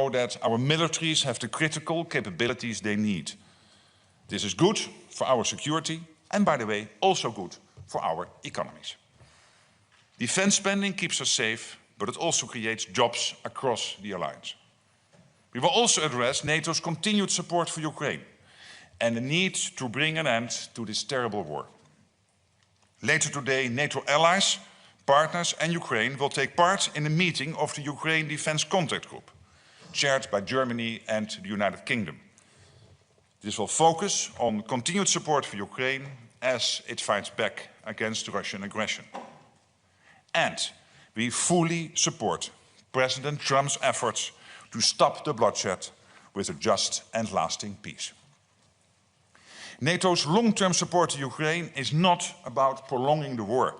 know that our militaries have the critical capabilities they need. This is good for our security and, by the way, also good for our economies. Defense spending keeps us safe, but it also creates jobs across the alliance. We will also address NATO's continued support for Ukraine and the need to bring an end to this terrible war. Later today, NATO allies, partners and Ukraine will take part in a meeting of the Ukraine Defense Contact Group, chaired by Germany and the United Kingdom. This will focus on continued support for Ukraine as it fights back against Russian aggression. And we fully support President Trump's efforts to stop the bloodshed with a just and lasting peace. NATO's long-term support to Ukraine is not about prolonging the war.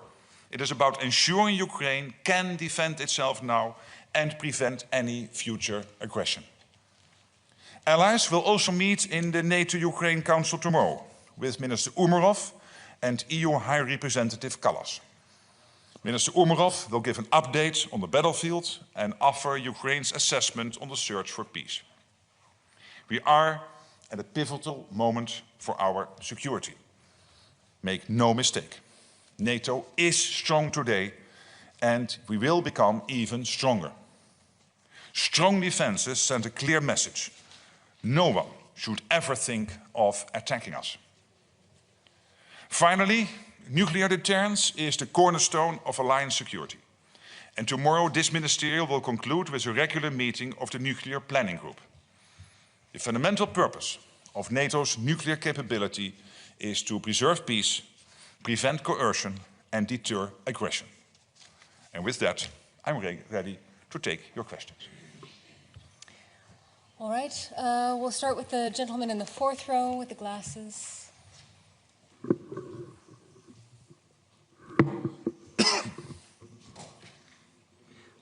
It is about ensuring Ukraine can defend itself now and prevent any future aggression. Allies will also meet in the NATO-Ukraine Council tomorrow with Minister Umerov and EU High Representative Kallas. Minister Umerov will give an update on the battlefield and offer Ukraine's assessment on the search for peace. We are at a pivotal moment for our security. Make no mistake, NATO is strong today and we will become even stronger. Strong defenses send a clear message. No one should ever think of attacking us. Finally, nuclear deterrence is the cornerstone of alliance security. And tomorrow this ministerial will conclude with a regular meeting of the Nuclear Planning Group. The fundamental purpose of NATO's nuclear capability is to preserve peace, prevent coercion and deter aggression. And with that, I'm ready to take your questions. All right, we'll start with the gentleman in the fourth row with the glasses.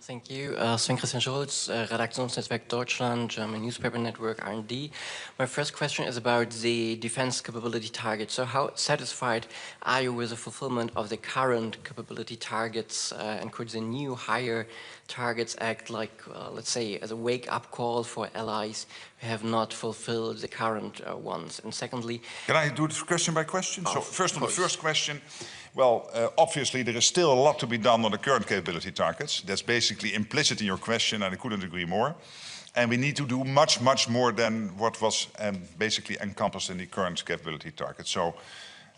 Thank you. Sven-Christian Schulz, Redaktionsnetzwerk Deutschland, German newspaper network R&D. My first question is about the defense capability targets. So how satisfied are you with the fulfillment of the current capability targets and could the new higher targets act like, let's say, as a wake-up call for allies who have not fulfilled the current ones? And secondly... Can I do this question by question? So first on the first question, well, obviously there is still a lot to be done on the current capability targets. That's basically implicit in your question and I couldn't agree more. And we need to do much, much more than what was basically encompassed in the current capability targets. So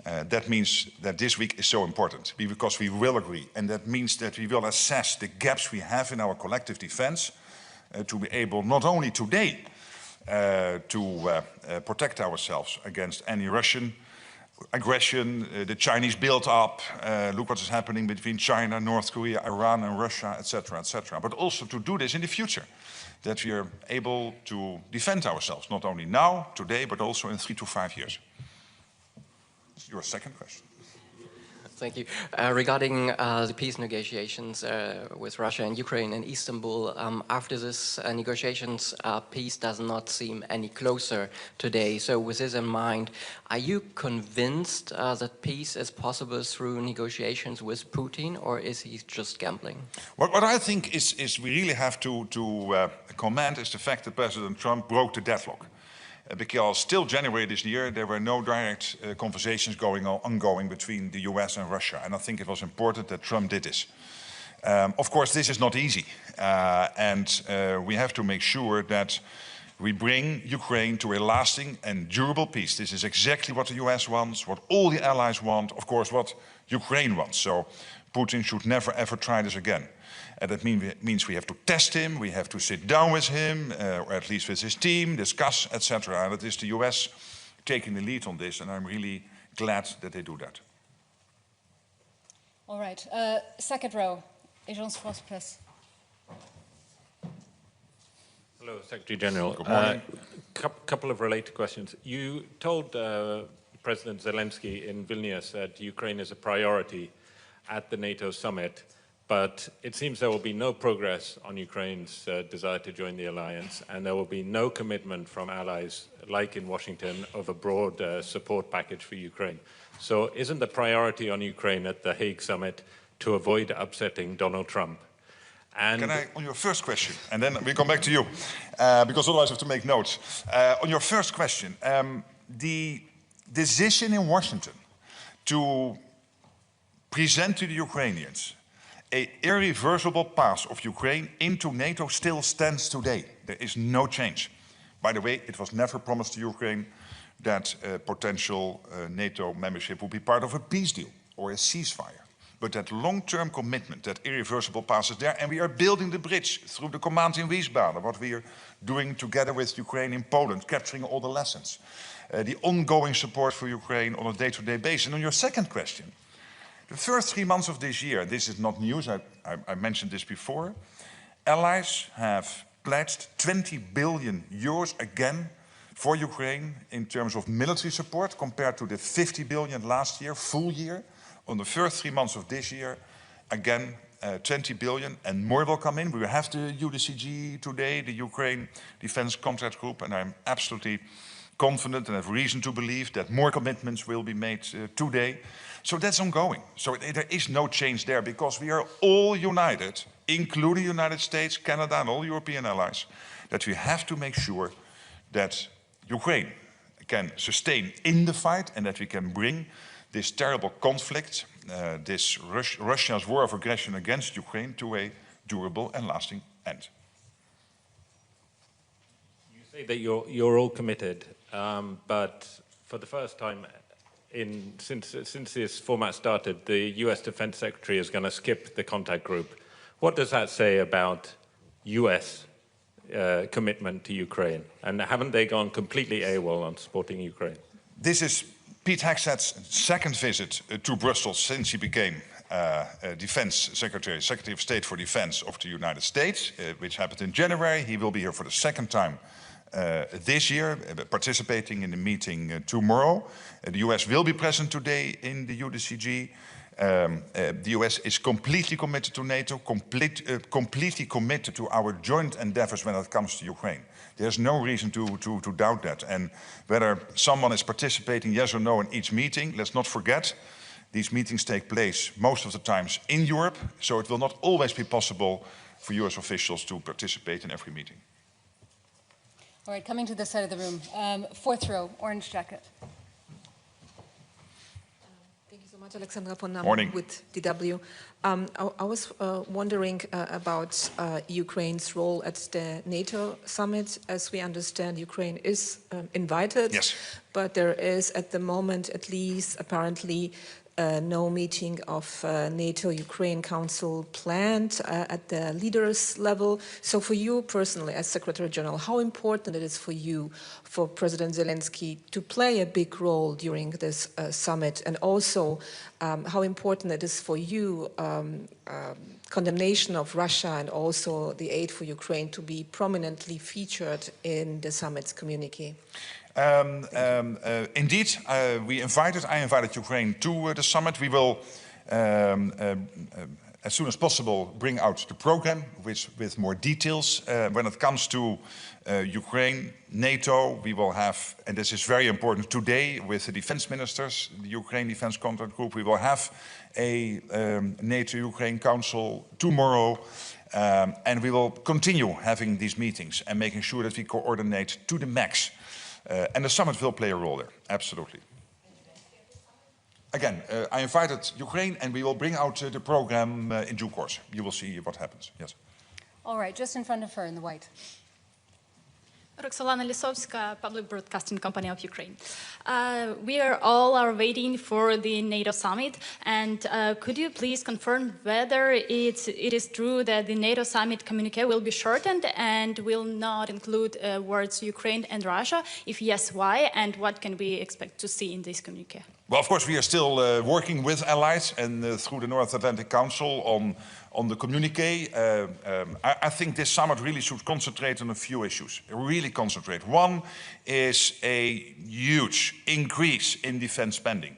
that means that this week is so important because we will agree. And that means that we will assess the gaps we have in our collective defense to be able not only today to protect ourselves against any Russian aggression, the Chinese build-up, look what is happening between China, North Korea, Iran and Russia, etc., etc. But also to do this in the future, that we are able to defend ourselves, not only now, today, but also in 3 to 5 years. Your second question. Thank you. Regarding the peace negotiations with Russia and Ukraine in Istanbul, after this negotiations, peace does not seem any closer today. So with this in mind, are you convinced that peace is possible through negotiations with Putin, or is he just gambling? What I think is we really have to comment is the fact that President Trump broke the deadlock. Because still January this year, there were no direct conversations ongoing between the US and Russia. And I think it was important that Trump did this. Of course, this is not easy. And we have to make sure that we bring Ukraine to a lasting and durable peace. This is exactly what the US wants, what all the allies want, of course, what Ukraine wants. So Putin should never ever try this again. And that means we have to test him, we have to sit down with him, or at least with his team, discuss, etc. And it is the US taking the lead on this, and I'm really glad that they do that. All right, second row, Agence France Presse. Hello, Secretary General. Good morning. Couple of related questions. You told President Zelensky in Vilnius that Ukraine is a priority at the NATO summit. But it seems there will be no progress on Ukraine's desire to join the alliance, and there will be no commitment from allies, like in Washington, of a broad support package for Ukraine. So isn't the priority on Ukraine at the Hague summit to avoid upsetting Donald Trump? And can I, on your first question, and then we come back to you, because otherwise I have to make notes. On your first question, the decision in Washington to present to the Ukrainians an irreversible path of Ukraine into NATO still stands today. There is no change. By the way, it was never promised to Ukraine that potential NATO membership would be part of a peace deal or a ceasefire. But that long-term commitment, that irreversible path is there, and we are building the bridge through the command in Wiesbaden, what we are doing together with Ukraine in Poland, capturing all the lessons. The ongoing support for Ukraine on a day-to-day basis. And on your second question, the first 3 months of this year, this is not news, I mentioned this before, allies have pledged 20 billion euros again for Ukraine in terms of military support compared to the 50 billion last year, full year. On the first 3 months of this year, again, 20 billion and more will come in. We will have the UDCG today, the Ukraine Defense Contract Group, and I'm absolutely confident and have reason to believe that more commitments will be made today. So that's ongoing. So there is no change there because we are all united, including the United States, Canada and all European allies, that we have to make sure that Ukraine can sustain in the fight and that we can bring this terrible conflict, this Russia's war of aggression against Ukraine to a durable and lasting end. You say that you're all committed, but for the first time since this format started, the US Defense Secretary is going to skip the contact group. What does that say about US commitment to Ukraine? And haven't they gone completely AWOL on supporting Ukraine? This is Pete Hegseth's second visit to Brussels since he became Defense Secretary of State for Defense of the United States, which happened in January. He will be here for the second time this year, participating in the meeting tomorrow. The US will be present today in the UDCG. The US is completely committed to NATO, completely committed to our joint endeavors when it comes to Ukraine. There's no reason to doubt that. And whether someone is participating, yes or no, in each meeting, let's not forget, these meetings take place most of the times in Europe, so it will not always be possible for US officials to participate in every meeting. All right, coming to this side of the room. Fourth row, orange jacket. Thank you so much, Alexandra von Namm Morning. with DW. I was wondering about Ukraine's role at the NATO Summit. As we understand, Ukraine is invited, Yes. but there is at the moment, at least apparently, no meeting of NATO-Ukraine Council planned at the leaders level. So for you personally, as Secretary General, how important it is for you, for President Zelensky, to play a big role during this summit, and also how important it is for you, condemnation of Russia and also the aid for Ukraine to be prominently featured in the summit's communique? Indeed, I invited Ukraine to the summit. We will, as soon as possible, bring out the program with more details. When it comes to Ukraine, NATO, we will have, and this is very important today with the defense ministers, the Ukraine Defense Contract Group, we will have a NATO-Ukraine Council tomorrow. And we will continue having these meetings and making sure that we coordinate to the max. And the summit will play a role there, absolutely. Again, I invited Ukraine and we will bring out the program in due course. You will see what happens, yes. All right, just in front of her in the white. Roxolana Lisovska, Public Broadcasting Company of Ukraine. We are waiting for the NATO summit, and could you please confirm whether it is true that the NATO summit communique will be shortened and will not include words Ukraine and Russia? If yes, why? And what can we expect to see in this communique? Well, of course, we are still working with allies and through the North Atlantic Council on the communique. I think this summit really should concentrate on a few issues, really concentrate. One is a huge increase in defense spending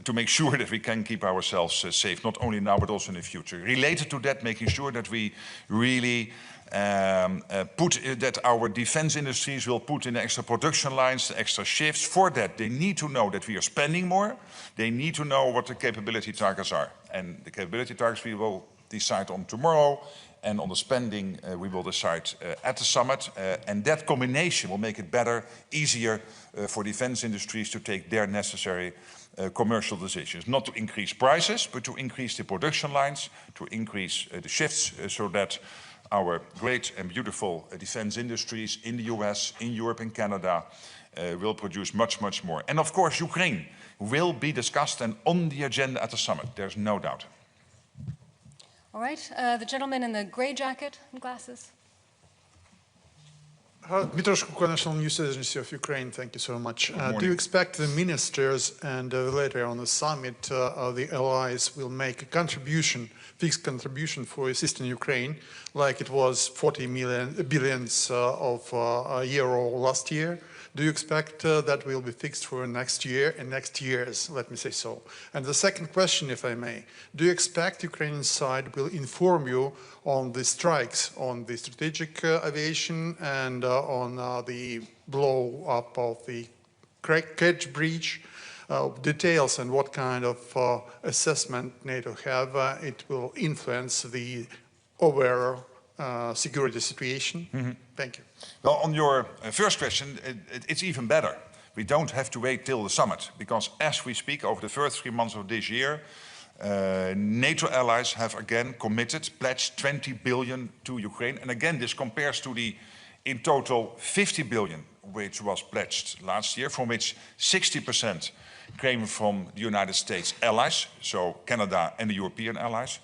to make sure that we can keep ourselves safe, not only now but also in the future. Related to that, making sure that we really that our defense industries will put in extra production lines, extra shifts. For that, they need to know that we are spending more. They need to know what the capability targets are. And the capability targets we will decide on tomorrow and on the spending we will decide at the summit. And that combination will make it better, easier for defense industries to take their necessary commercial decisions. Not to increase prices, but to increase the production lines, to increase the shifts so that our great and beautiful defense industries in the US, in Europe and Canada will produce much, much more. And of course, Ukraine will be discussed and on the agenda at the summit, there's no doubt. All right, the gentleman in the gray jacket and glasses. Dmytro Shkuko, National News Agency of Ukraine, thank you so much. Do you expect the ministers and later on the summit, the allies will make a contribution, fixed contribution for assisting Ukraine, like it was 40 billion of euro last year? Do you expect that will be fixed for next year and next years, let me say so? And the second question, if I may, do you expect Ukrainian side will inform you on the strikes on the strategic aviation and on the blow up of the Kerch breach, details and what kind of assessment NATO have, it will influence the overall security situation? Mm-hmm. Thank you. Well, on your first question, it's even better. We don't have to wait till the summit, because as we speak, over the first 3 months of this year, NATO allies have again committed, pledged 20 billion to Ukraine. And again, this compares to the, in total, 50 billion, which was pledged last year, from which 60% came from the United States allies, so Canada and the European allies.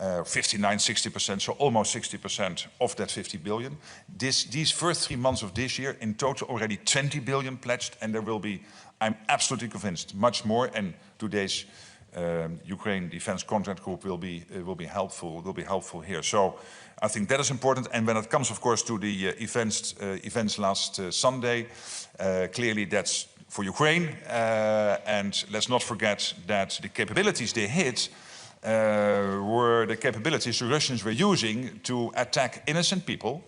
59-60%, so almost 60% of that 50 billion. These first 3 months of this year, in total already 20 billion pledged, and there will be, I'm absolutely convinced, much more. And today's Ukraine Defense Contract Group will be helpful here. So I think that is important. And when it comes, of course, to the events last Sunday, clearly that's for Ukraine. And let's not forget that the capabilities they hit were the capabilities the Russians were using to attack innocent people,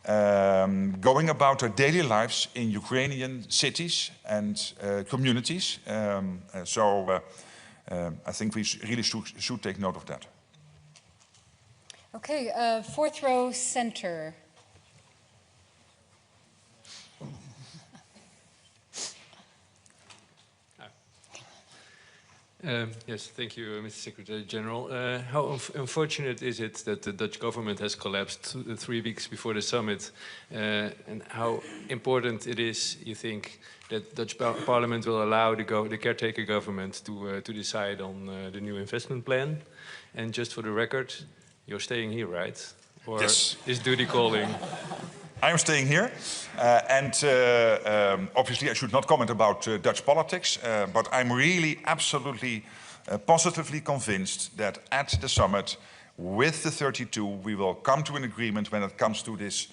going about their daily lives in Ukrainian cities and communities. I think we really should take note of that. Okay, fourth row center. Yes, thank you, Mr. Secretary General. How unfortunate is it that the Dutch government has collapsed 3 weeks before the summit? And how important it is, you think, that Dutch Parliament will allow the caretaker government to decide on the new investment plan? And just for the record, you're staying here, right? Or yes. Is duty calling? I'm staying here, obviously I should not comment about Dutch politics, but I'm really absolutely positively convinced that at the summit with the 32 we will come to an agreement when it comes to this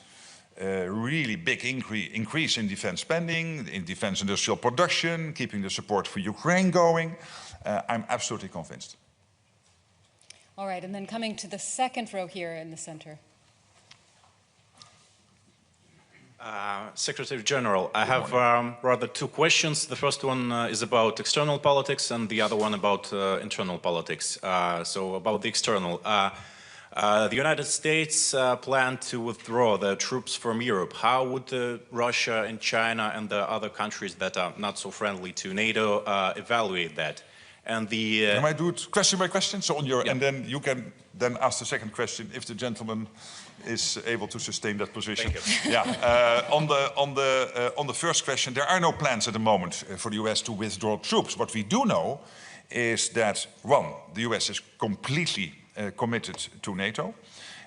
really big increase in defense spending, in defense industrial production, keeping the support for Ukraine going. I'm absolutely convinced. All right, and then coming to the second row here in the center. Secretary General, I have rather 2 questions. The first one is about external politics and the other one about internal politics. So about the external. The United States plan to withdraw their troops from Europe. How would Russia and China and the other countries that are not so friendly to NATO evaluate that? And the Can I do it question by question? So on your, yeah. And then you can then ask the second question if the gentleman is able to sustain that position. Thank you. Yeah. On the first question, there are no plans at the moment for the US to withdraw troops. What we do know is that, one, the US is completely committed to NATO.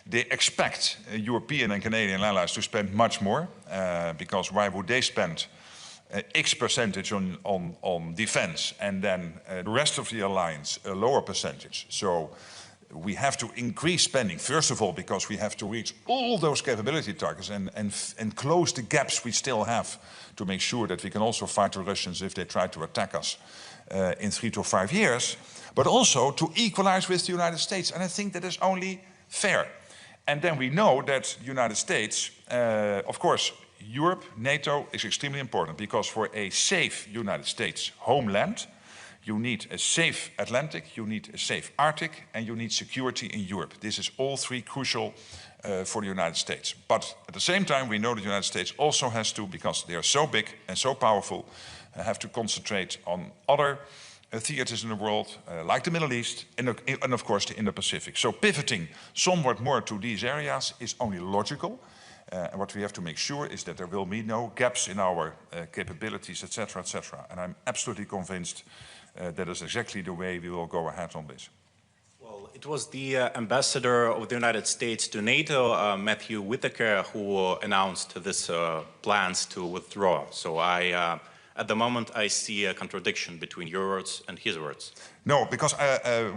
They expect European and Canadian allies to spend much more, because why would they spend X percentage on defense and then the rest of the alliance a lower percentage? So we have to increase spending, first of all, because we have to reach all those capability targets and close the gaps we still have to make sure that we can also fight the Russians if they try to attack us in 3 to 5 years, but also to equalize with the United States. And I think that is only fair. And then we know that the United States, of course, Europe, NATO is extremely important, because for a safe United States homeland, You need a safe Atlantic, you need a safe Arctic, and you need security in Europe. This is all three crucial for the United States. But at the same time, we know the United States also has to, because they are so big and so powerful, have to concentrate on other theaters in the world, like the Middle East, and of course the Indo-Pacific. So pivoting somewhat more to these areas is only logical. And what we have to make sure is that there will be no gaps in our capabilities, etc., etc. And I'm absolutely convinced that is exactly the way we will go ahead on this. Well, it was the ambassador of the United States to NATO, Matthew Whitaker, who announced this plans to withdraw. So at the moment, I see a contradiction between your words and his words. No, because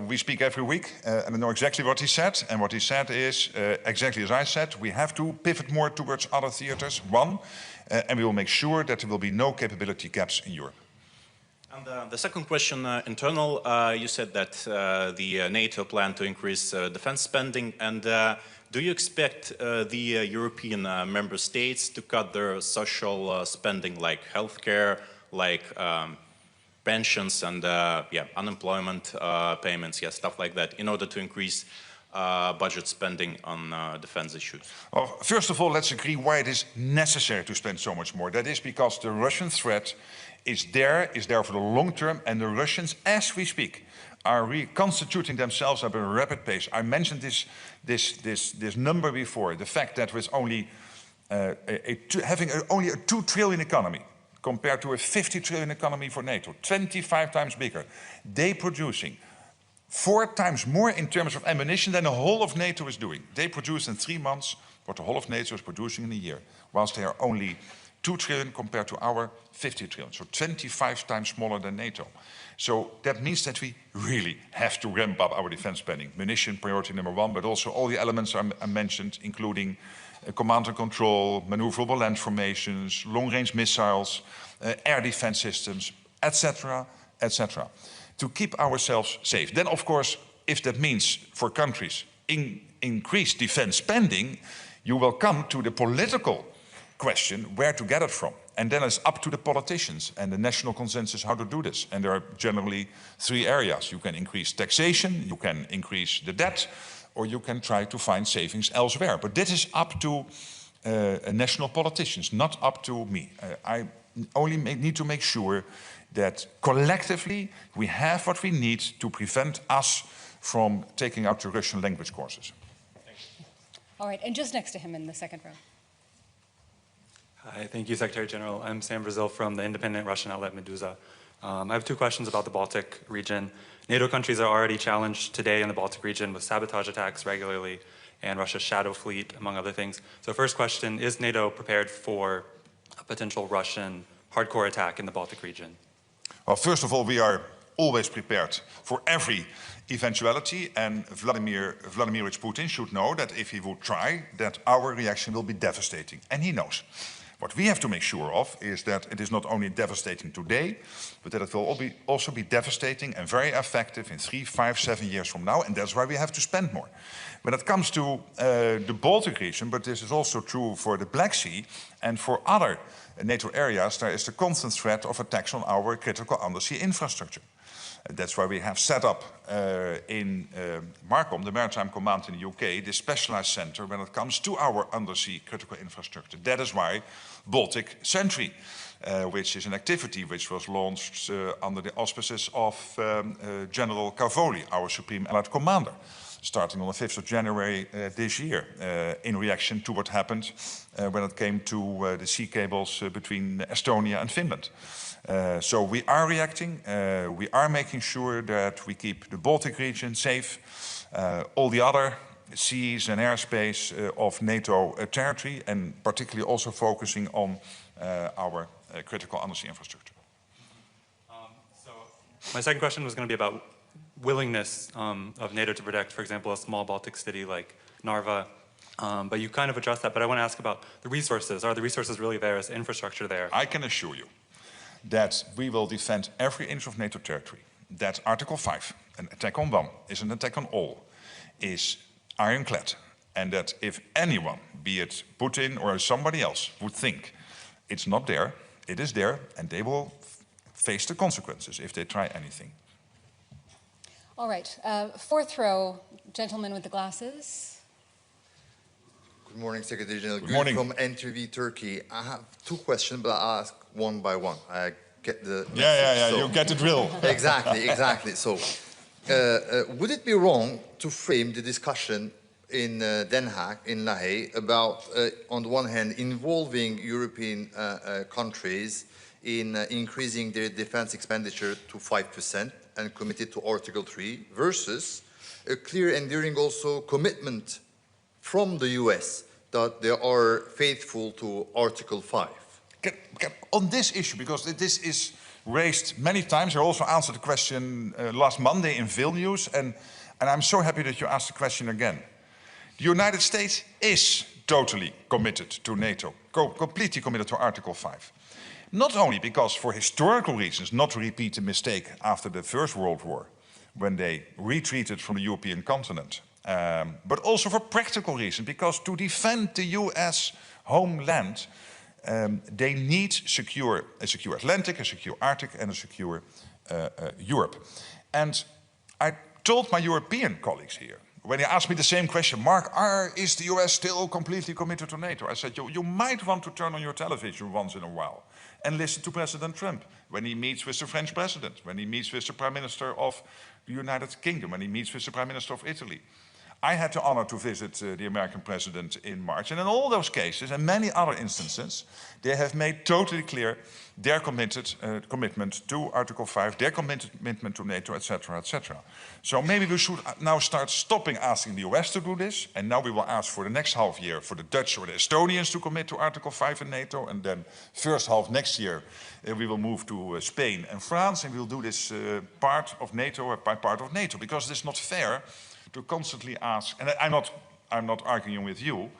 we speak every week, and I know exactly what he said. And what he said is, exactly as I said, we have to pivot more towards other theaters, and we will make sure that there will be no capability gaps in Europe. And the second question, internal, you said that the NATO plan to increase defense spending, and do you expect the European member states to cut their social spending, like healthcare, like pensions and unemployment payments, stuff like that, in order to increase budget spending on defense issues? Well, first of all, let's agree why it is necessary to spend so much more. That is because the Russian threat is there for the long term, and the Russians, as we speak, are reconstituting themselves at a rapid pace. I mentioned this number before, the fact that with only having only a 2 trillion economy compared to a 50 trillion economy for NATO, 25 times bigger, they producing 4 times more in terms of ammunition than the whole of NATO is doing. They produce in 3 months what the whole of NATO is producing in a year, whilst they are only 2 trillion compared to our 50 trillion, so 25 times smaller than NATO. So that means that we really have to ramp up our defense spending. Munition, priority number 1, but also all the elements I mentioned, including command and control, maneuverable land formations, long-range missiles, air defense systems, etc., etc., to keep ourselves safe. Then, of course, if that means for countries increased defense spending, you will come to the political question where to get it from. And then it's up to the politicians and the national consensus how to do this. And there are generally 3 areas. You can increase taxation, you can increase the debt, or you can try to find savings elsewhere. But this is up to national politicians, not up to me. I only need to make sure that collectively we have what we need to prevent us from taking out the Russian language courses. All right, and just next to him in the second row. Hi, thank you, Secretary General. I'm Sam Brazil from the independent Russian outlet Meduza. I have 2 questions about the Baltic region. NATO countries are already challenged today in the Baltic region with sabotage attacks regularly and Russia's shadow fleet, among other things. So first question, is NATO prepared for a potential Russian hardcore attack in the Baltic region? Well, first of all, we are always prepared for every eventuality, and Vladimir Putin should know that if he would try, that our reaction will be devastating, and he knows. What we have to make sure of is that it is not only devastating today, but that it will also be devastating and very effective in 3, 5, 7 years from now, and that's why we have to spend more. When it comes to the Baltic region, but this is also true for the Black Sea and for other NATO areas, there is the constant threat of attacks on our critical undersea infrastructure. That's why we have set up in Markham, the Maritime Command in the UK, this specialized center when it comes to our undersea critical infrastructure. That is why Baltic Sentry, which is an activity which was launched under the auspices of General Cavoli, our Supreme Allied Commander, starting on the 5th of January this year, in reaction to what happened when it came to the sea cables between Estonia and Finland. So we are reacting, we are making sure that we keep the Baltic region safe, all the other seas and airspace of NATO territory, and particularly also focusing on our critical undersea infrastructure. So my second question was going to be about willingness of NATO to protect, for example, a small Baltic city like Narva. But you kind of addressed that, but I want to ask about the resources. Are the resources really there? Is the infrastructure there? I can assure you that we will defend every inch of NATO territory. That Article 5, an attack on one, is an attack on all, is ironclad. And that if anyone, be it Putin or somebody else, would think it's not there, it is there, and they will face the consequences if they try anything. All right, fourth row, gentleman with the glasses. Good morning, Secretary General. Good morning. From NTV Turkey. I have two questions, but I'll ask one by one. I get the message, Yeah, you get the drill. Exactly. So, would it be wrong to frame the discussion in Den Haag, in La Hague, about, on the one hand, involving European countries in increasing their defense expenditure to 5% and committed to Article 3, versus a clear, enduring also commitment from the US that they are faithful to Article 5? On this issue, because this is raised many times, I also answered the question last Monday in Vilnius, and I'm so happy that you asked the question again. The United States is totally committed to NATO, completely committed to Article 5. Not only because, for historical reasons, not to repeat the mistake after the First World War, when they retreated from the European continent, but also for practical reasons, because to defend the US homeland, they need a secure Atlantic, a secure Arctic, and a secure Europe. And I told my European colleagues here, when they asked me the same question, Mark, is the US still completely committed to NATO? I said, you might want to turn on your television once in a while and listen to President Trump when he meets with the French president, when he meets with the Prime Minister of the United Kingdom, when he meets with the Prime Minister of Italy. I had the honor to visit the American president in March, and in all those cases, and many other instances, they have made totally clear their commitment to Article 5, their commitment to NATO, etc., etc. So maybe we should now start stopping asking the US to do this, and now we will ask for the next half year for the Dutch or the Estonians to commit to Article 5 in NATO, and then first half next year we will move to Spain and France, and we'll do this part of NATO by part of NATO, because it's not fair to constantly ask, and I'm not arguing with you,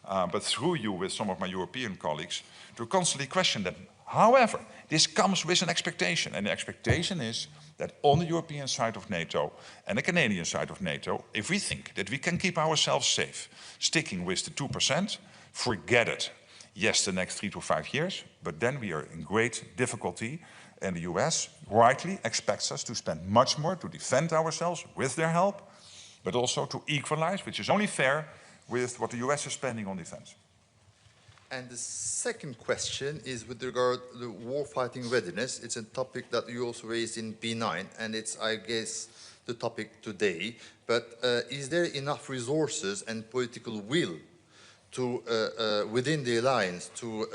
but through you with some of my European colleagues, to constantly question them. However, this comes with an expectation, and the expectation is that on the European side of NATO and the Canadian side of NATO, if we think that we can keep ourselves safe, sticking with the 2%, forget it. Yes, the next 3 to 5 years, but then we are in great difficulty, and the US rightly expects us to spend much more to defend ourselves with their help, but also to equalize, which is only fair, with what the US is spending on defense. And the second question is with regard to the warfighting readiness. It's a topic that you also raised in P9, and it's, I guess, the topic today. But is there enough resources and political will to, within the alliance to,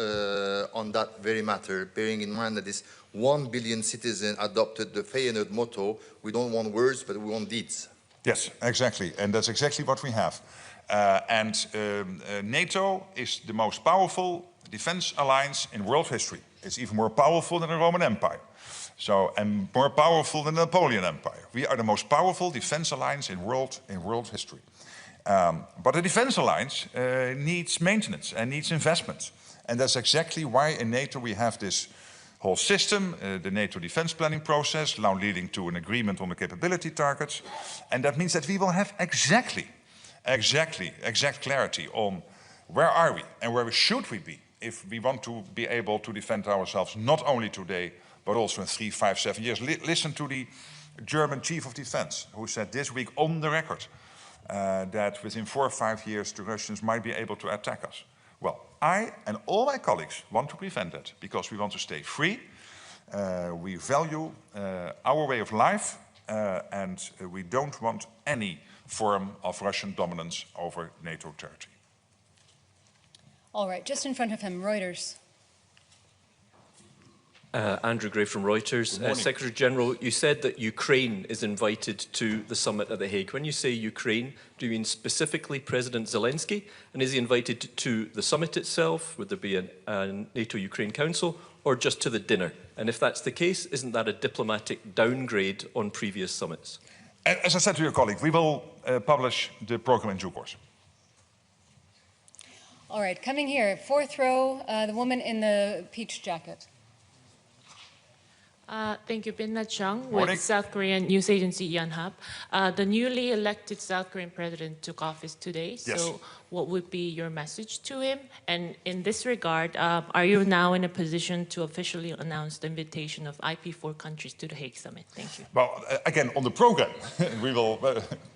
on that very matter, bearing in mind that this 1 billion citizen adopted the Feyenoord motto, we don't want words, but we want deeds? Yes, exactly, and that's exactly what we have. NATO is the most powerful defense alliance in world history. It's even more powerful than the Roman Empire, and more powerful than the Napoleon Empire. We are the most powerful defense alliance in world history. But the defense alliance needs maintenance and needs investment, and that's exactly why in NATO we have this whole system, the NATO defense planning process, now leading to an agreement on the capability targets. And that means that we will have exact clarity on where are we and where should we be if we want to be able to defend ourselves not only today, but also in 3, 5, 7 years. Listen to the German chief of defense, who said this week on the record that within 4 or 5 years the Russians might be able to attack us. Well, I and all my colleagues want to prevent that because we want to stay free, we value our way of life, and we don't want any form of Russian dominance over NATO territory. All right, just in front of him, Reuters. Andrew Gray from Reuters. Secretary General, you said that Ukraine is invited to the summit at The Hague. When you say Ukraine, do you mean specifically President Zelensky? And is he invited to the summit itself? Would there be a NATO-Ukraine Council? Or just to the dinner? And if that's the case, isn't that a diplomatic downgrade on previous summits? As I said to your colleague, we will publish the program in due course. All right, coming here, fourth row, the woman in the peach jacket. Thank you, Bin Chung Morning. with South Korean news agency Yonhap. The newly elected South Korean president took office today. Yes. So what would be your message to him? And in this regard, are you now in a position to officially announce the invitation of IP4 countries to the Hague Summit? Thank you. Well, again, on the program, we will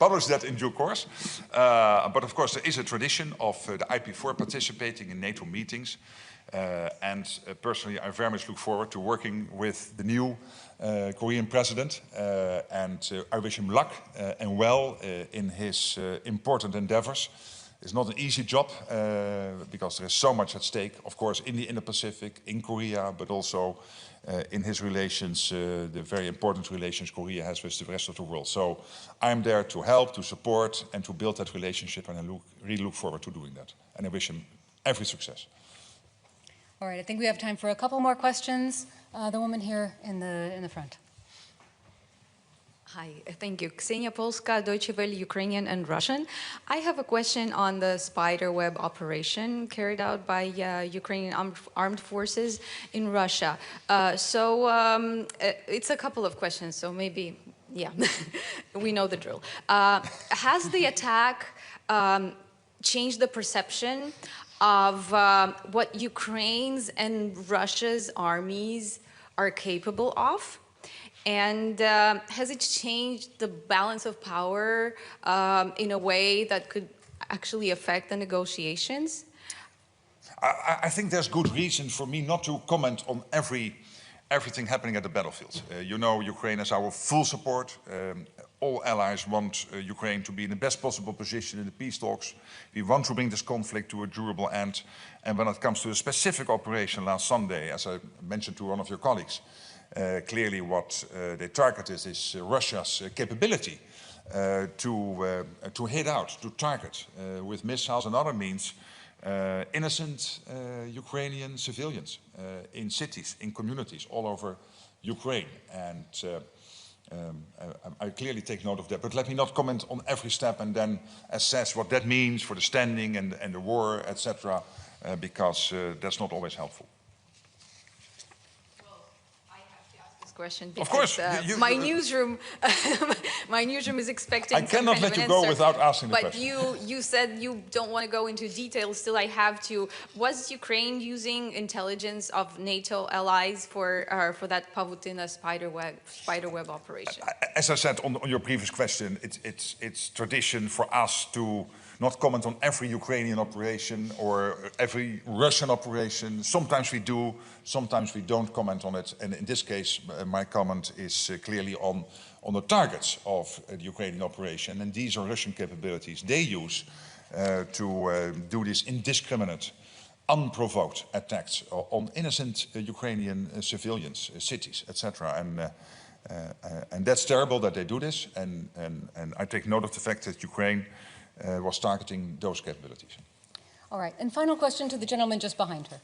publish that in due course. But of course, there is a tradition of the IP4 participating in NATO meetings. And personally, I very much look forward to working with the new Korean president. I wish him luck and well in his important endeavors. It's not an easy job because there is so much at stake, of course, in the Indo-Pacific, in Korea, but also in his relations, the very important relations Korea has with the rest of the world. So I'm there to help, to support, and to build that relationship, and I really look forward to doing that. And I wish him every success. All right, I think we have time for a couple more questions. The woman here in the front. Hi, thank you. Ksenia Polska, Deutsche Welle, Ukrainian and Russian. I have a question on the Spiderweb operation carried out by Ukrainian armed forces in Russia. It's a couple of questions, so maybe, yeah, we know the drill. Has the attack changed the perception of what Ukraine's and Russia's armies are capable of? And has it changed the balance of power in a way that could actually affect the negotiations? I think there's good reason for me not to comment on everything happening at the battlefield. You know, Ukraine has our full support. All allies want Ukraine to be in the best possible position in the peace talks. We want to bring this conflict to a durable end. And when it comes to a specific operation last Sunday, as I mentioned to one of your colleagues, clearly what they targeted is Russia's capability to hit out, to target with missiles and other means innocent Ukrainian civilians in cities, in communities all over Ukraine. And I clearly take note of that. But let me not comment on every step and then assess what that means for the standing and the war, etc., because that's not always helpful. Question because, of course, my newsroom, my newsroom is expecting. I cannot let you go without asking the question. But you said you don't want to go into details. Still, I have to. Was Ukraine using intelligence of NATO allies for that Pavutina Spiderweb operation? As I said on your previous question, it's tradition for us to not comment on every Ukrainian operation or every Russian operation. Sometimes we do, sometimes we don't comment on it. And in this case, my comment is clearly on the targets of the Ukrainian operation. And these are Russian capabilities they use to do this indiscriminate, unprovoked attacks on innocent Ukrainian civilians, cities, etc. And that's terrible that they do this. And I take note of the fact that Ukraine was targeting those capabilities. All right, and final question to the gentleman just behind her.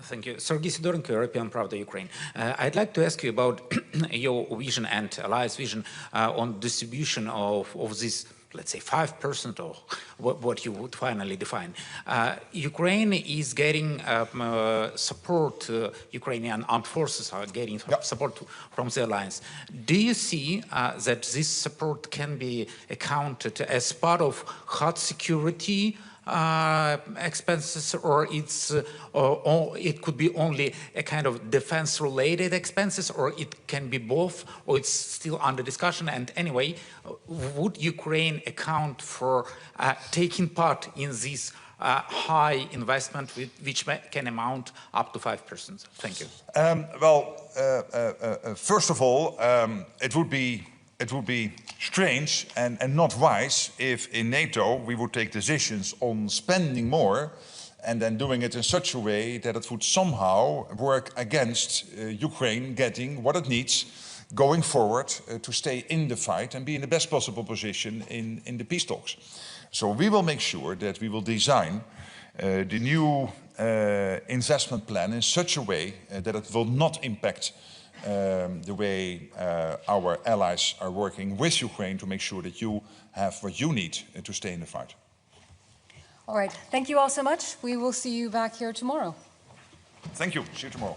Thank you. Sergei Sidorenko, European Pravda, Ukraine. I'd like to ask you about your vision and allies' vision on distribution of this, let's say, 5% or what you would finally define. Ukraine is getting support, Ukrainian armed forces are getting support from the alliance. Do you see that this support can be accounted as part of hard security expenses, or it could be only a kind of defense-related expenses, or it can be both, or it's still under discussion? And anyway, would Ukraine account for taking part in this high investment, which can amount up to 5%? Thank you. First of all, it would be strange and not wise if in NATO we would take decisions on spending more and then doing it in such a way that it would somehow work against Ukraine getting what it needs going forward to stay in the fight and be in the best possible position in the peace talks. So we will make sure that we will design the new investment plan in such a way that it will not impact the way our allies are working with Ukraine to make sure that you have what you need to stay in the fight. All right, thank you all so much. We will see you back here tomorrow. Thank you. See you tomorrow.